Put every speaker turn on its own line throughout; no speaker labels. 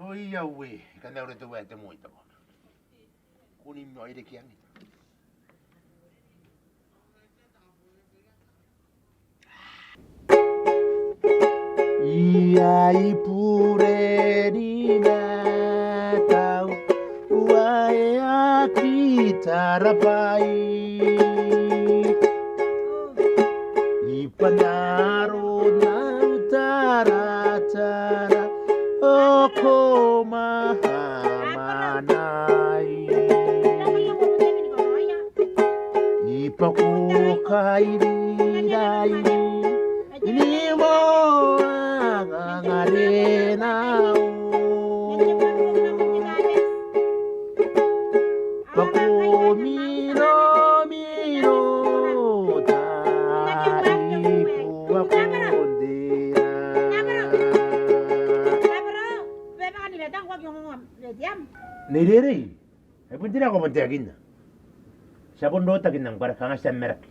Oi ya we, kan ora tu wa temu ito. Kunin mo ide kiang. Iai pure di natau Uai aki tarapai Ipanaro na utara-tara Oko mahamanai Ipaku kairai Ini mo angangarenao Paku mino mino taiku akondera Niriri, pun tidak kau penting Sabun dota kinang para kangas merak.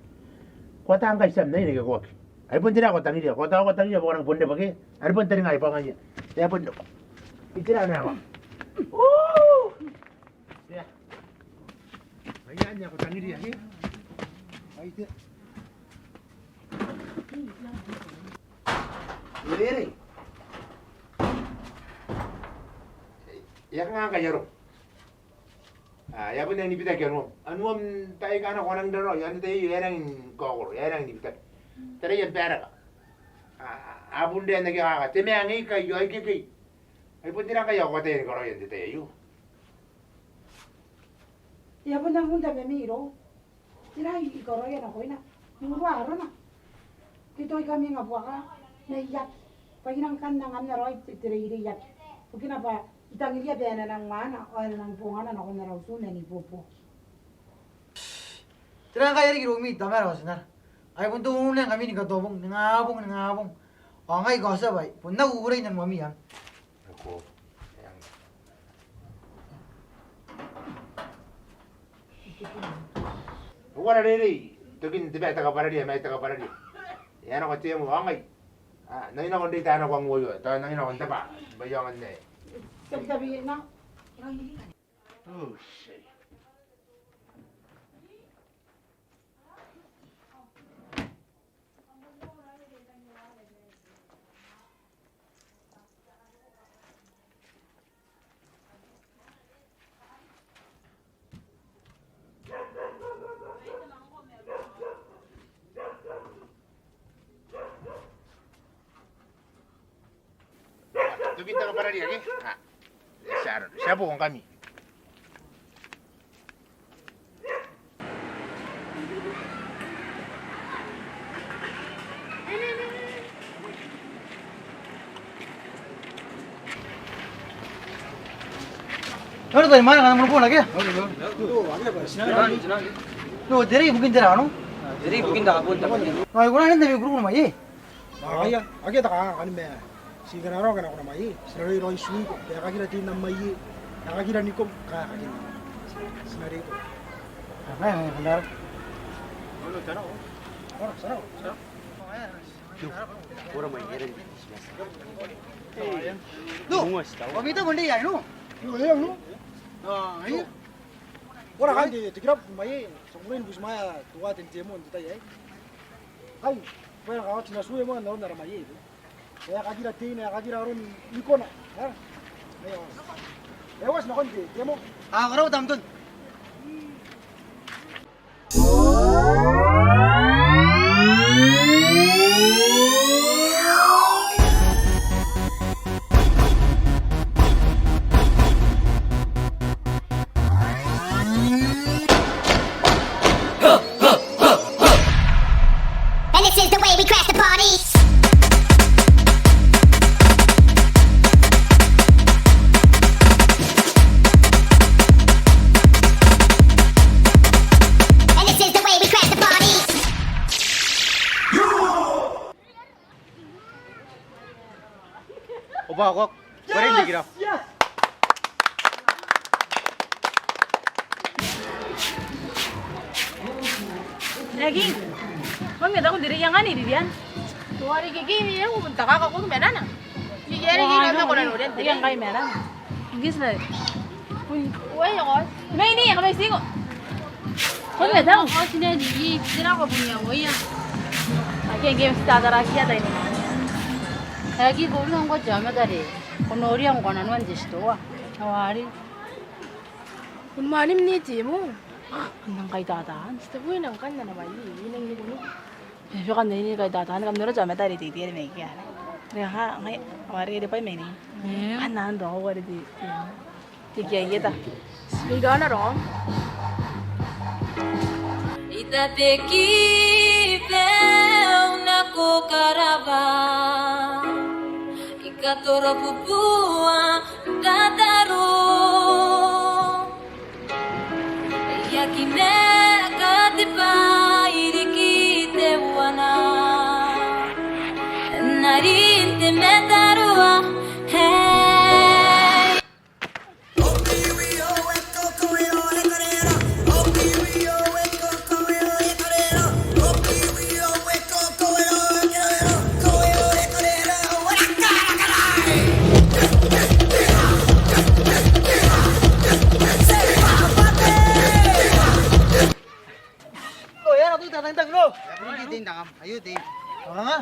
Kota angkai sam nai nege kuak. Ai pun tidak kota ni dia. Kota ni dia orang ponde pakai. Ai pun teringai pangannya. Saya pun tidak nak. Ya. Ayahnya kota ni dia ni. Ai dia. Niriri. Yang angkai jarum. Ya pun yang dipita kian anuam tay kana konang daro yan tay yerang gogor yerang dipita tere yan pera abun de nagi aga teme angi kai yo ai kai ai pun tira kai yo kote goro yan tay yu
ya pun nang punta be miro tira i goro yan ko ina nuru aro na kito kami ngabuaka na yak paginang kandang amna roi tere iri yak ukina pa Itang ilia bena nang mana, o nang pungana na kung narausun na ni Popo.
Tira kaya rin kirumi, tama raw sinar. Ay pun tungunan kami ni katobong, nangabong. O ngay gosa bay, pun naguguray ng mami ha.
Ako, wala riri, tukin tiba taga para dia, may taga para dia. Yan ako tiyan mo, angay. Nangin ako dito, ano kong nguyo, nangin ako taba, bayangan na eh.
Sabi na,
Oh, shit. Tukin taga para dia, okay? Siya po kung kami.
Ano tayo, mana ka naman po lagi? No, diri bukin dira ano?
Jadi bukin dah kapun dapat ni.
Ay, kuna nanda bi grupo na mai.
Makaya, agad ka kanime. Sigara ro kana kuna mai. Sinari ro isui ko. Ya kakira tin na mai. Ya kakira ni ko ka kakira. Sinari ko.
Ay, handar.
Ano tara o? Ora, sarao.
Orang main heran.
No. Pamita bondi ay no.
Yo yang no.
Ah, ay.
Ora kan di tikira mai. Sungguhin busmaya tuwa tin temo ndita yai. Hai, pera ka tina suwe mo na ndara mai. Ya kakira tin ya kakira ro ni ko na. Ha? Ayo. Ewas na kon di temo.
Ah, karaw tamton.
And this is the way we crash the party. And this is the way we crash the party.
Opa kok. Keren dikira.
Yes.
Lagi, mami aku diri yang ani dirian. Tuari kiki ni aku tak kakak aku meran. Jijere kiki kami aku nanu dan
Yang kay meron.
Gisla. Ui rồi. Mấy đi, không phải xíu. Con mẹ thằng. Con xin đi gì, xin nào có bún nhau vậy à? Cái game start ra kia đây.
여기 고르는 거 저마다리 고노리랑 고나는 지시도와 와리
Con mà nim ni chị mu. Nang kay dadaan. Sa buhay nang kan na naman yun. Nang ni kuno. Pero kan ni kay dadaan kam nero jama tari di di me kya. Re ha ngai awari de pai me ni. An nan do awari di. Di kya ye ta. Liga na ro.
Itate kipe una kukaraba ikatoro pupua dadaru yakine katipa irikite wana narinte metarua hey.
Ôi, nó tôi thằng tầng đâu.
Đi tin đằng, ayo tin.
Hả?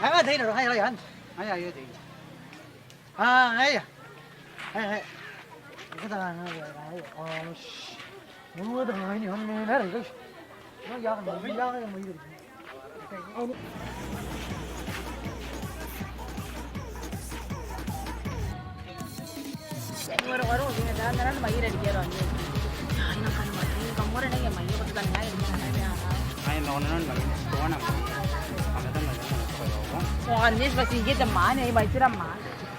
Anh thấy rồi hay là anh?
Ayo tin.
À, hay à? Hay. Cái thằng này nó thằng này nhiều hơn nó rồi. Nó giao cái mày được.
Oro oro ni da na na mai re di ro ni. Ai na kan mai ni kam ore ni mai ko ta ngai ni na ya.
Ayo nonon lagi. Tuan apa? Kami tu lagi.
So an ni ba si ge ta ma ni mai tira ma.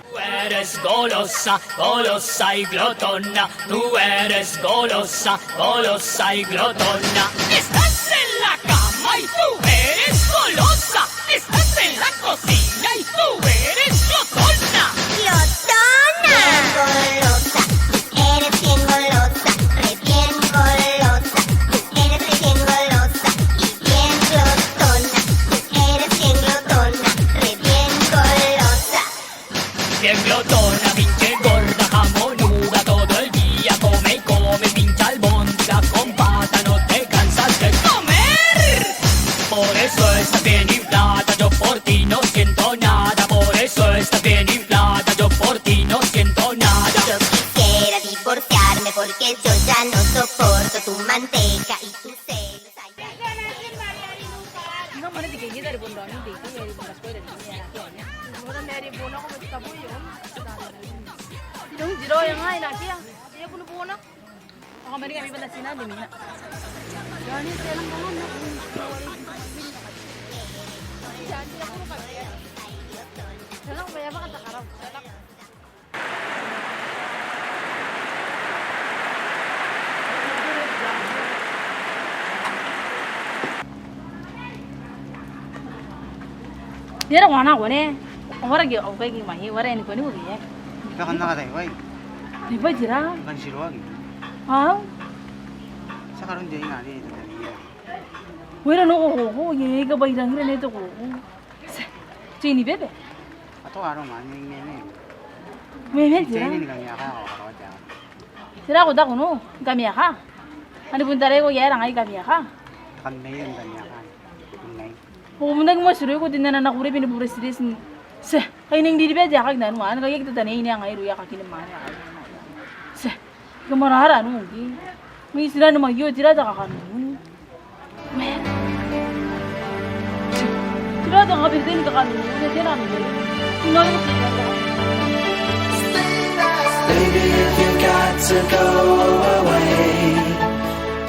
Tú eres golosa, golosa y glotona. Tú eres golosa, golosa y glotona. Estás en la cama y tú eres golosa. Estás en la cocina y tú eres glotona.
Glotona. Golosa, eres bien golosa, re bien golosa. Eres re bien golosa y bien glotona. Eres bien glotona, re bien golosa.
Bien glotona, pinche gorda, jamonuda. Todo el día come y come, pincha albóndiga con pata. No te cansas de comer. Por eso estás bien inflada, yo por ti no siento nada. Por eso estás bien inflada, yo por ti no siento nada.
Yo quisiera divorciarme porque yo ya no soporto tu manteca y tus celos. Ay, ay, ay.
No mana di ge dari bondo ni di ko yari bondo ko dari ni ya. Ora meri bono ko ta bu yo. Dong jiro yang ai na kia. Dia kuno bono. Ako meri kami banda sina di mina. Yani selang bono na. Jadi aku mau kaya. Selang bayar apa kata karab. Selang Dia orang mana kone? Orang dia apa yang mahi? Orang ini kone ubi ya?
Kau kan nak ada, wei.
Ni bajira?
Kan siru lagi.
Ah?
Sekarang dia ingat dia tadi.
Wira no ko ye ka bajira hira ne to ko. Chini bebe.
Atau orang mana ni?
Me jira.
Ini kan ya kau kalau dia.
Sira ko da kuno. Kami ya ka. Ani puntare ko ya rang ai kami ya ka.
Kan ni kan ya kan. Ini.
Mundag mo suru ko dinana na kure pinu pure series ni. Se, ay nang diri beja kag nanu an kag kita tane ini ang ay ruya kakin man. Se, kamarara no gi. Mi sira no magyo tira da kakan. Me. Tira da kabil din kakan. Ne tira no. Ino ni
Baby, if you got to go away,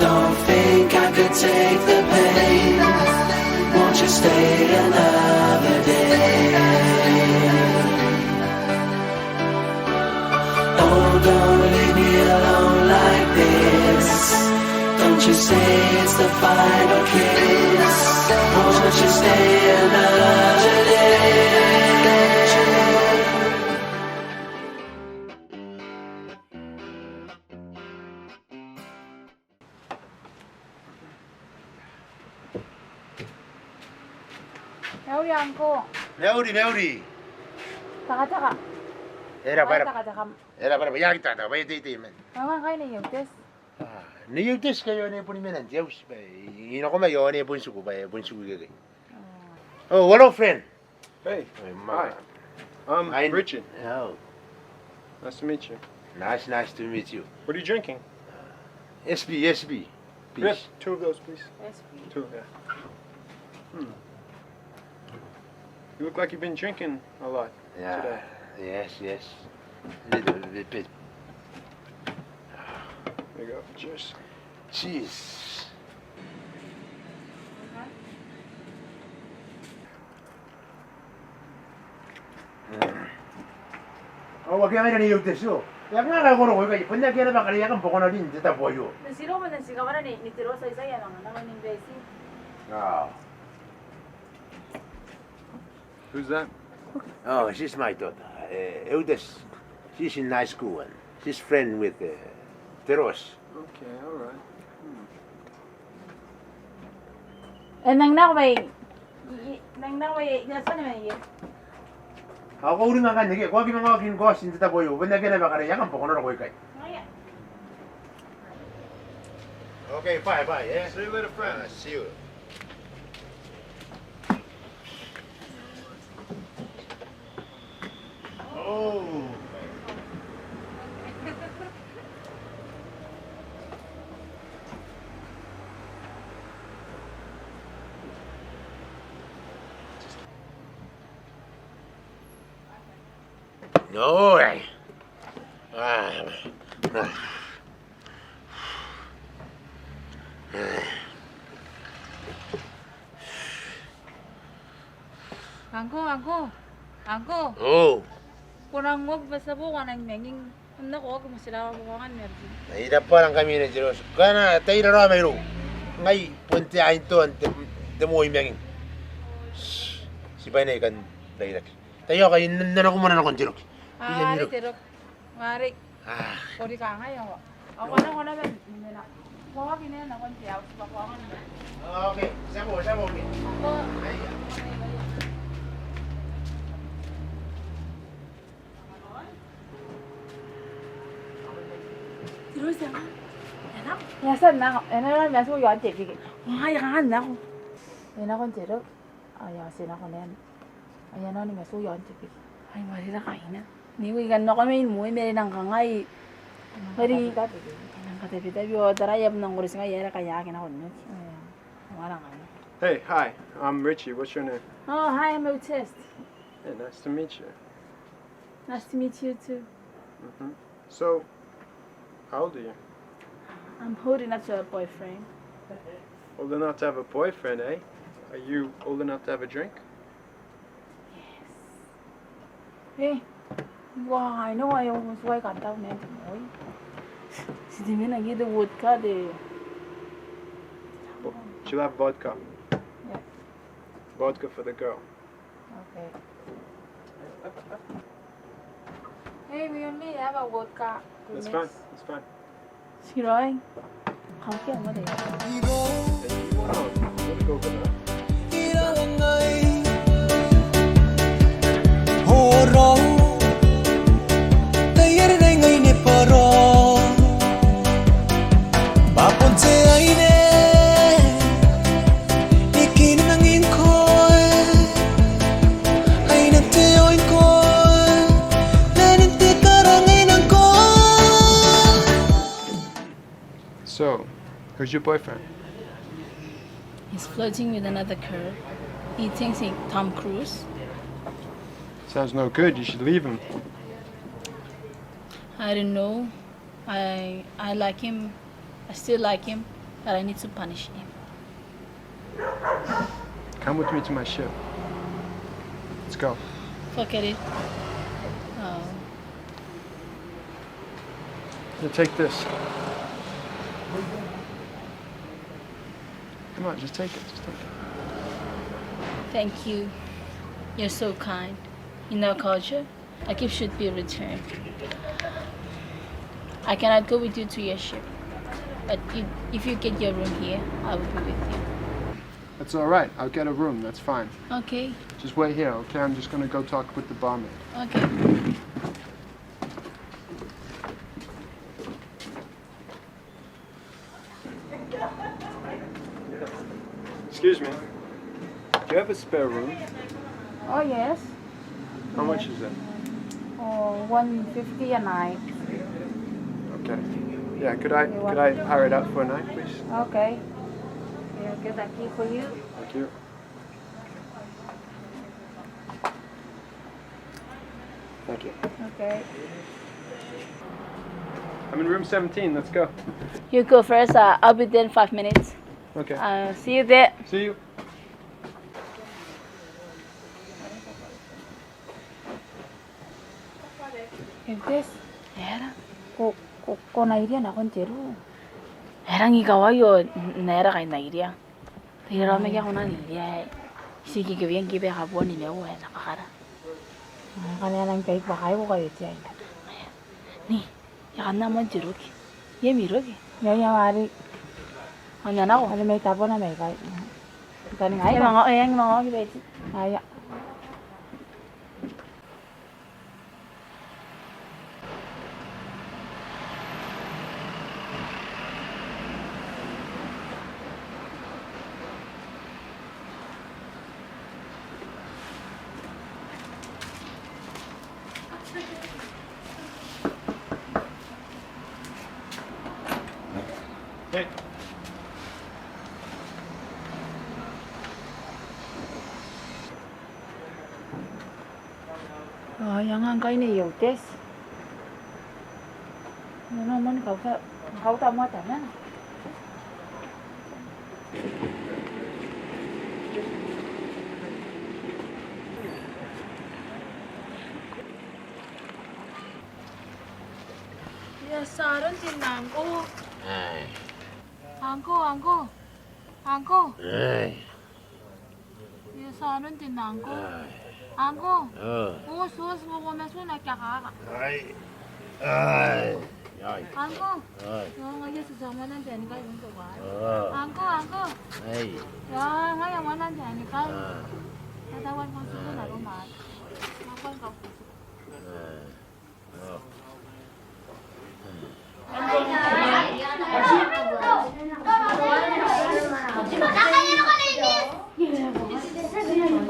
don't think I could take the pain. Won't you stay another day? Oh, don't leave me alone like this. Don't you say it's the final kiss. Won't you stay another day?
Meuri angko.
Meuri.
Taka.
Era para.
Kaya taka
Era para ya kita ta bay ti men.
Ang kain na yung test.
Ni yung test kayo ni pun men antiaw. Ino ko mayo ni pun suku bay pun suku gege. Oh, hello friend.
Hey,
Hi.
I'm Richard.
Oh,
Nice to meet you.
nice to meet you.
What are you drinking?
SB.
Yes,
Please.
2 of those, please.
Yes,
2, yeah. You look like you've been drinking a lot today.
Yes. Little bit.
There you go. Cheers.
Cheese. wag kaya na niyo teso. Yak nga ka kono ko kay punda kaya ba kaya kan pokona din dita boyo.
Nasiro mo na si kamara ni tiro sa isa yan ang naman ng besi.
Ah.
Who's that?
Oh, she's my daughter. Eudes. She's in high school and she's friend with Teros.
Okay, all right.
Nang na may nasa naman yun.
Ako uri nga kan nige, ko mga kin ko sin dita boyo. Punda kaya ba kaya kan pokona ko kay. Okay, bye. Yeah.
See you later, friend.
See you. Oh. No way.
Angko.
Oh.
Kurang wag basta po kanang menging nako ko masila ko kan merdi.
Nahirap pa lang kami na Diyos. Kana, tayo na naman mayroon. Ngay, punti ayin to, demoy miyangin. Si Bay na ikan, dahil tayo kayo, nanako muna na kong Diyos.
Ari terok. Mari. Ori ka nga yo. Ako na ko na ben. Nina. Ko wa kini na kon tiaw sa ko kan.
Okay, sabo. Okay.
Tiro sa enak. Yasan na. Enak na so yo ate bigi. Ay kan na ko. Enak kon tiro. Ay yasin ako nen. Ay ano ni so yo ate bigi. Ay mari ra kain na. Ni wi gan no kami mo mere nang kangai. Pari nang kate pita bio tarayap nang guris nga yara kaya akin ako no. Wala nga.
Hey, hi. I'm Richie. What's your name?
Oh, hi, I'm Otist.
Hey, nice to meet you.
Nice to meet you too.
So, how old are you?
I'm holding up to a boyfriend.
Old enough to have a boyfriend, eh? Are you old enough to have a drink?
Hey, wow, I know I almost wake up down there. Si di mina gida vodka de.
She'll have vodka.
Yeah.
Vodka for the girl.
Okay. Hey, we only have a vodka.
That's fine.
Siroy. Không kia mà để.
Go for that. So, who's your boyfriend?
He's flirting with another girl. He thinks he's Tom Cruise.
Sounds no good. You should leave him.
I don't know. I like him. I still like him, but I need to punish him.
Come with me to my ship. Let's go.
Forget it. Oh.
Here, take this. Come on, just take it.
Thank you. You're so kind. In our culture, a gift should be returned. I cannot go with you to your ship, but if you get your room here, I will be with you.
That's all right. I'll get a room. That's fine.
Okay.
Just wait here, okay? I'm just gonna go talk with the barmaid.
Okay.
Excuse me. Do you have a spare room?
Oh yes.
How much is that?
Oh, 150 a night.
Okay. Yeah, could I hire it out for a night, please?
Okay. I'll get that key for you.
Thank you. Thank you.
Okay.
I'm in room 17. Let's go.
You go first. I'll be there in 5 minutes.
Okay.
See you there.
See you.
Evdes.
Era.
Ko na iria na kon jeru.
Erang ikaw ayo nera kay nairia. Tira me kaya kuna niya. Sige kaya kibe kapon ni lewo na kakara.
Kanya lang kay pa kayo kayo tiyan.
Ni, yakan naman jeruki. Ye miroki.
Ya mari.
Anya na ko.
Ano may tapo na may kay. Kaning ay
mga kibeti.
Aya.
Hey.
Yang angkai ni Evdes. Naman kau tak mau tanah.
Ya sarun tinangko. Angko. Ya sarun tinangko. Angko. Sus mo mesu na kya ka. Angko. Yo ngayon sesama nan jani kai untuk ba. Angko. Ya ngayon wanan jani kai. Tatawan kong suko na rumah. Makon kau.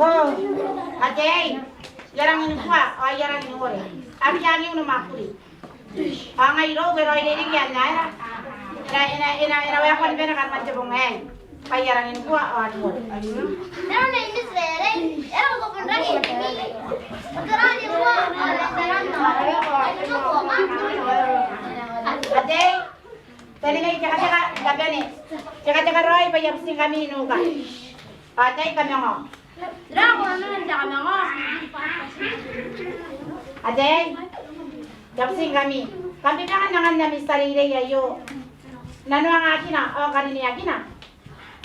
Oh, Ajay, yarang ini kuah, yarang ini ore. Abi jangan ini makuri. Angai ro bero ini kian naya. Ina wakon bena kan macam bungai. Yarang ini kuah, ore.
Era ini sere, era kau pernah ini. Sekarang ini gua
Ajay, tadi ni cakap tapi ni cakap Roy bayar sing kami nuka. Ajay kami ngom. Ajay, japsing kami kan nangan nami sarili yayo. Nano ang akin na, o kanini akin na.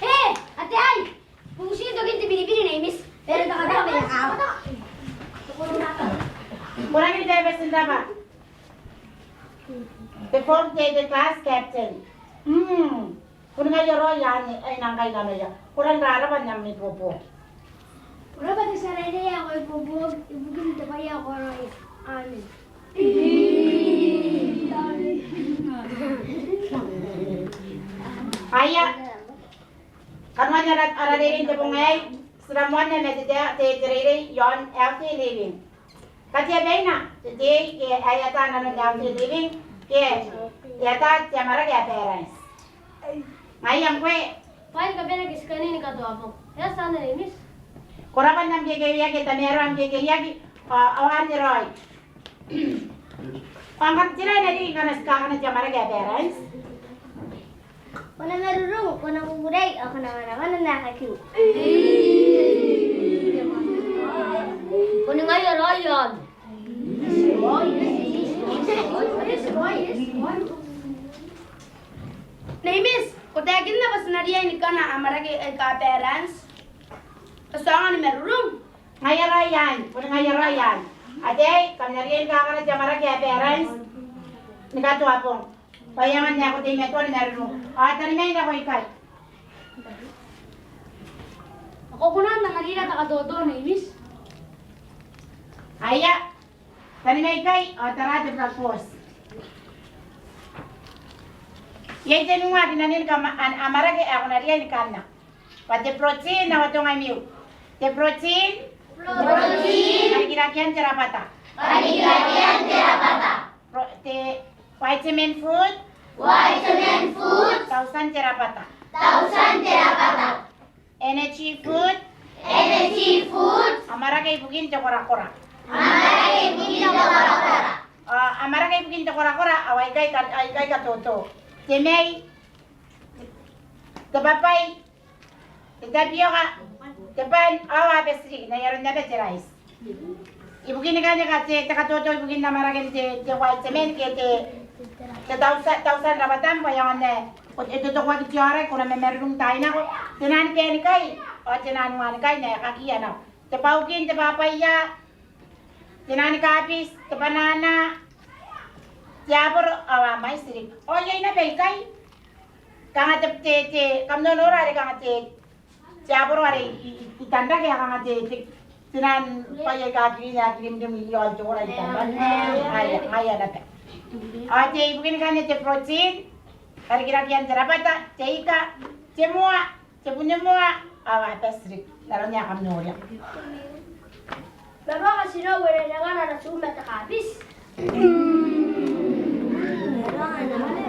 Hey, Ajay, fungsi itu kita bini-bini nih, Miss. Pero tak ada apa.
Kurang ini dia bersendak apa? The fourth day, the class captain. Kurang aja Roy yani, nangkai kami ya. Kurang rara pa nyam ni popo.
Ura ba sa sarili ako ibubog, ibugin ito kaya ako Roy. Amin.
Ayah, karena nyarat aradirin te bungay, seramuan na medida te tiriri yon healthy living. Katya bena, today ke ayata nanu healthy living ke yata chamara ke parents. Ayam kwe.
Pai ka bena kiskani ni kado ako. Ya sana ni Miss.
Korapan nam ke ya ke tamero am ke ya ki awan Roy. Pangkat tirai nadi kana ska kana chamara ke parents.
Wala marurong, wala umuray, ako naman nakakiw. Kuno nga yung Royon.
Miss, kutagin na ba sinariyan ka na amara ka parents? Kasangan ni marurong.
Ngaya Royan, kuno ngaya Royan. Ate, kamnariyan ka kana chamara ke parents. Nikatu apong. Payangan niya ako din ito ni Narino. Tani may na ko ikay.
Ako kunan na kanina nakadodo na Miss.
Aya. Tani may ikay. Tara de breakfast. Yay tinunga dinanin ka amara ke ako na riyan ka na. Pati protein na wato nga miu. Te protein? Protein. Kaligilagian terapata.
Kaligilagian terapata.
Te vitamin food?
Vitamin food.
Tausan terapata.
Tausan terapata.
Energy food?
Energy food.
Amara kay bugin te kora-kora.
Amara kay bugin te kora-kora.
Amara kay bugin te kora-kora away kay ka toto. Te may te papay te tapioca te pan awa besri na yaron na betirais. Ibugin ka niya te katoto ibugin na mara kay te vitamin kay te tausan rabatan ko yang ne. Ito to kwa kitiara ko na memerung tayo na ko. Tinan kay ni kay. O tinan wan kay na kakiya na. Te paugin te papaya. Tinan kapis te banana. Tiapor awa mai sirik. O yay na bay kay. Kanga te kamno nora re kanga te. Tiapor wari itanda kaya kanga te tinan paya kaki na dim yo jora itanda. Ay na te. Ate ibugin ka ni te protein. Kaligilagian terapata, teika, temua, tepunemua, awa pesrik, laronya kamnoria.
Bapak kasih tahu gue jangan ada sumber habis.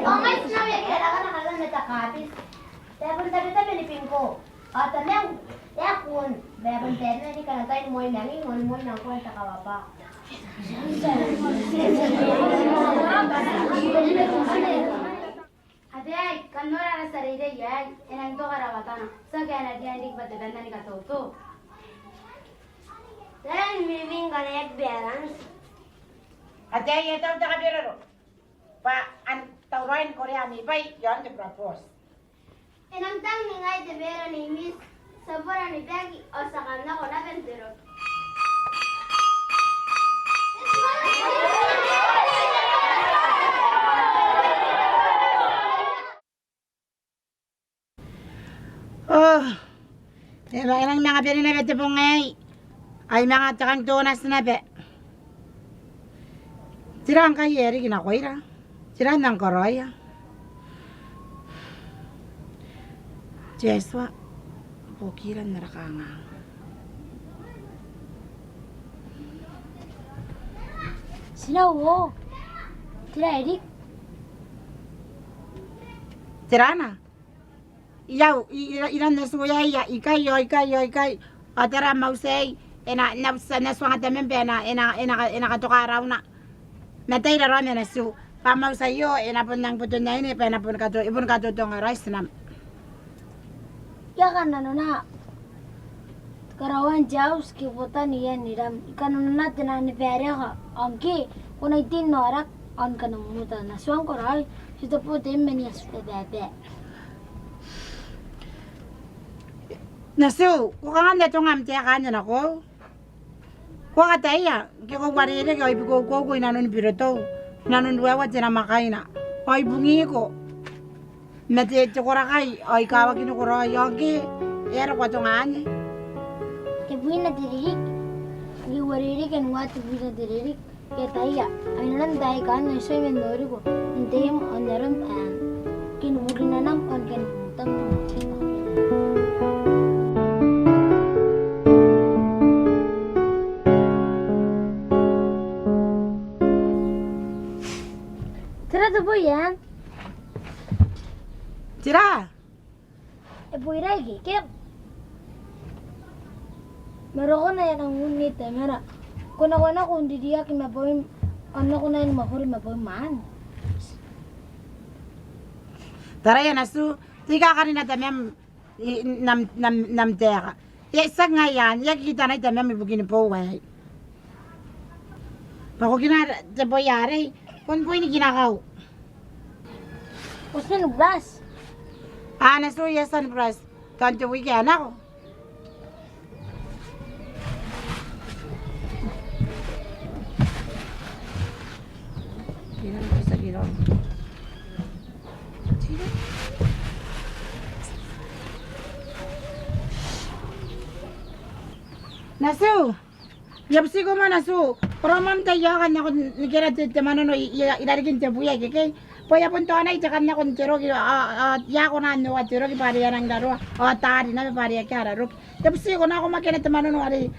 Ongai sinabi ya kan ada meta habis. Tapi ni pingko. Atau yang ya kun, bapak terna ni kan kain moy nangi, moy nang ko ta kawapa. Adai, kan nora na sarili yan, enang to karawatan. Sa kaya na diyan dik bataganda ni katoto. Then moving connect balance.
Adai, ito ang takabiraro. Pa, ang tauran Korea ni Bay, yon te propose.
Enang tang ni ngay de vera ni Miss Sabora ni Becky o sa kanna ko na bentero.
Ang mga pili na bete po ngay ay mga takang donas na be. Sirang kayeri kinakoira. Sirang nang koroya. Jeswa, bukiran narakanga.
Sinawo. Tira Eric.
Tirana. Iyaw, ilan na suya iya, ikay, atara mausay, naswang at namin pena, katukaraw na. Natay na ron na su, pamausay yo, inapon ng puto na ini, penapon kato, ibon kato tong rice na.
Ya kan na. Karawan jauh skiputan niya niram, ikan na tinani pere ka, angki, kung itin norak, ang kanamutan, naswang koray, sito po din menyas bebe.
Nasu, kung ka nga neto nga mtiya kanyan ako. Kung ka tayo, kaya kung warili ka, ibigo ko inanon piroto. Inanon wawat sila makain na. O ibungi ko. Natito ko rakay, o ikaw kinukuro, yogi. Ero ko ito nga anya.
Ibuin na diririk. Iwariri kan wat ibuin na diririk. Kaya tayo, ay nalang tayo ka, naisoy mendori ko. Hindi mo, oneron, kinubugin na nam, on kinubutang mo. Tira po yan.
Tira.
Po iragi. Kaya meron ko na yan ang ngunit. Mera. Kung ako na kung didiya kimapoy, ano ko na yung mahuri mapoy man.
Tara yan asu. Tika ka rin na tamyam namteka. Isa nga yan. Yak kita na tamyam ibugin po way. Pako kina po yari. Kung po ini ginakaw.
Gusto nyo bras?
Nasu yasan bras. Tanto weekend ako. Tira na sa gilong. Tira. Nasu! Yapsi ko man, Nasu! Proman tayo kan ako nikira te manono ilarigin te buya ke poya pun to anai jakan na kon cero ki ya ko na no cero ki pari yang daro tari na pari ya kara ruk te psi ko na ko makene te manono ari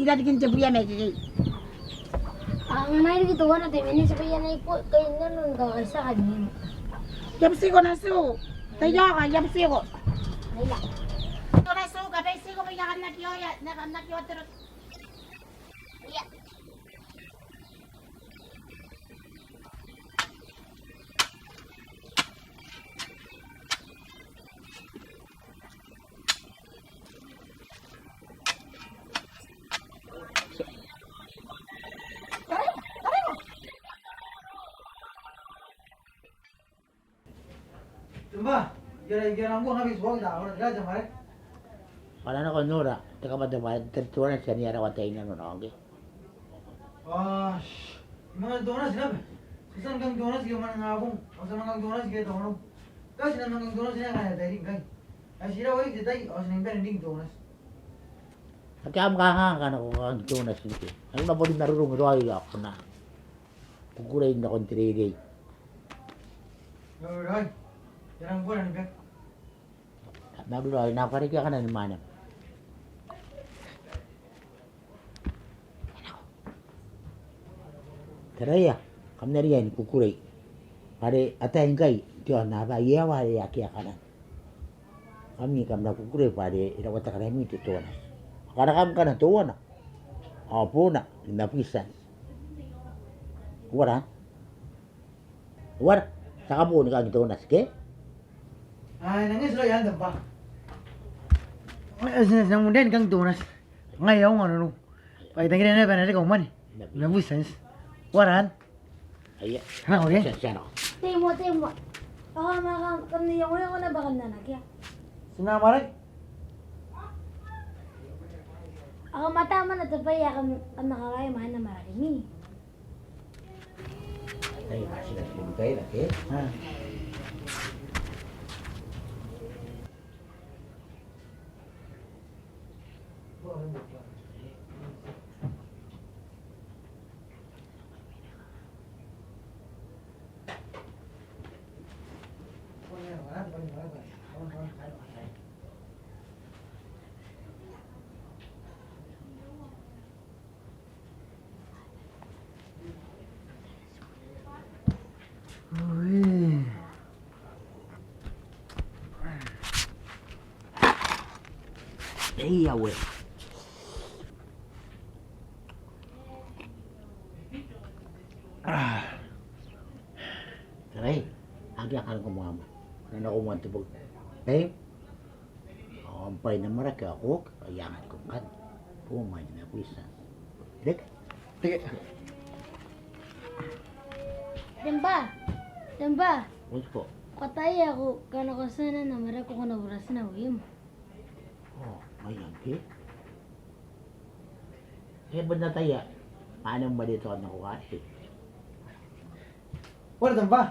ilarigin te buya me ke
Ang nair gitu kan ada ini supaya naik po kayak nun gak bisa kan ini.
te psi ko na su tayo kan ya psi ko
Ayla.
to na su ka psi ko ya kan na kiyo ya na kiyo terus
Iya.
Tumba, kira-kira aku habis buang dah, orang kerja kemarin.
Wala na ko nura, teka ba diba, tertuwa na siya niya rawatay na nuna, okay?
Mga donas sinabi. Saan kang donas yung mga ngabong? O sa mga donas kaya dono. Kasi na mga donas niya kaya dahil kay. Ay sila wala kita o sa nang ding donas.
Nagkam ka na ko ang tunas nito. Ay mabuli narurong roy ako na. Kukulay na kong 3 day.
Alright. Jarang bulan ni Bek.
Nagluloy na pa rin ka na naman. Teraya, kami na riyan kukulay. Pare atayin kay, tiyo na ba iyawa ya kaya kanan. Kami na kukulay pare irawata ka namin ito tuwanas. Karakam ka na tuwana. Apo na, napisan. Wala? Wala? Saka po ni kang tuwanas ke?
Ay nangis lo yan ba? Ay nang munden kang donas. Ngayon ano no. Pagitangin na ba na ko man. Nabusan. Waran?
Iya.
Ha, okay.
Siya.
Temo. Ako makam kami yung ko na bakal na nagya.
Sinama rin?
Ako matama na to pa ya kan nakakaya man na marami.
Ay, kasi nagpuntay na ke.
Ha.
Iya weh. Karay, agi akal ko mga na ako mga tibog. Eh, ampay na maraka ako, kayangan ko kan. Pumay na puisa. Dek? Dek.
Demba.
Wala po.
Kataya ako kana ko sana na marako ko na buras na uyim.
Oh, ayan ke. Eh, ba't na taya? Paano ba dito ako nakuha?
Wala ba?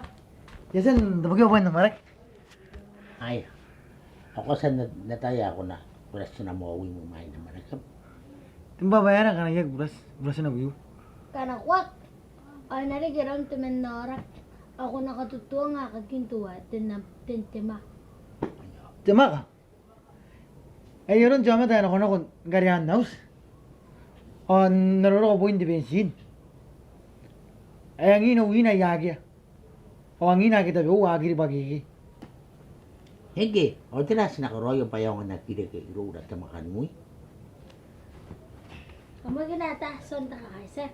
Yasan dabagyo ba na marak?
Ay, ako sa nataya ako na. Buras na mauwi mo main na marakam.
Timba bayaran kana yak buras na buyo.
Kana kwak. Ay narigiram temen norak. Ako nakatutuwa nga kagintuwa tema.
Tema ka? Ay yun jama tayo na kono garihan naus. Naroro ko po hindi bensin. Ay ang inuwi na yagya. O ang ina kita biyo wagiri bagigi.
Hege, o tinas na karoyo pa yung nakita kay Rura sa makan mo.
Kamu ginata son ta kaisa.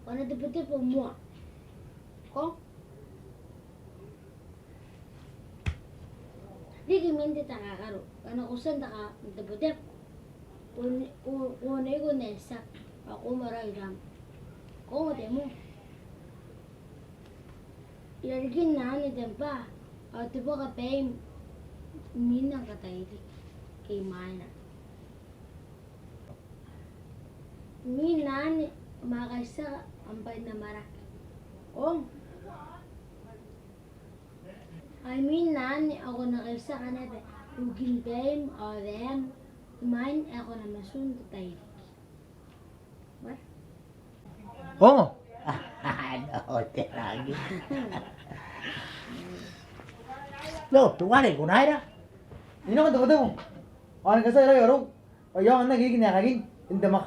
Ano deputi po mo? Ko? Di kiminti ta kakaro. Ano kusan ta ka deputi? Una ko nesa. Ako marairam. Ko mo. Ilarigin na ni Dempa. At tipo ka pay minang kataydi kay Mana. Minan makasa ampay na marak. Oh. Ay minan ako nakisa kanete. Ugin pay o dem. Main ako na masun tataydi.
Oo.
Ano, lagi. Lo, tuwari ko na ira.
Ini naman tayo mo. Ano kasi rin yaro? O yung nagiging nakagin. Hindi mak.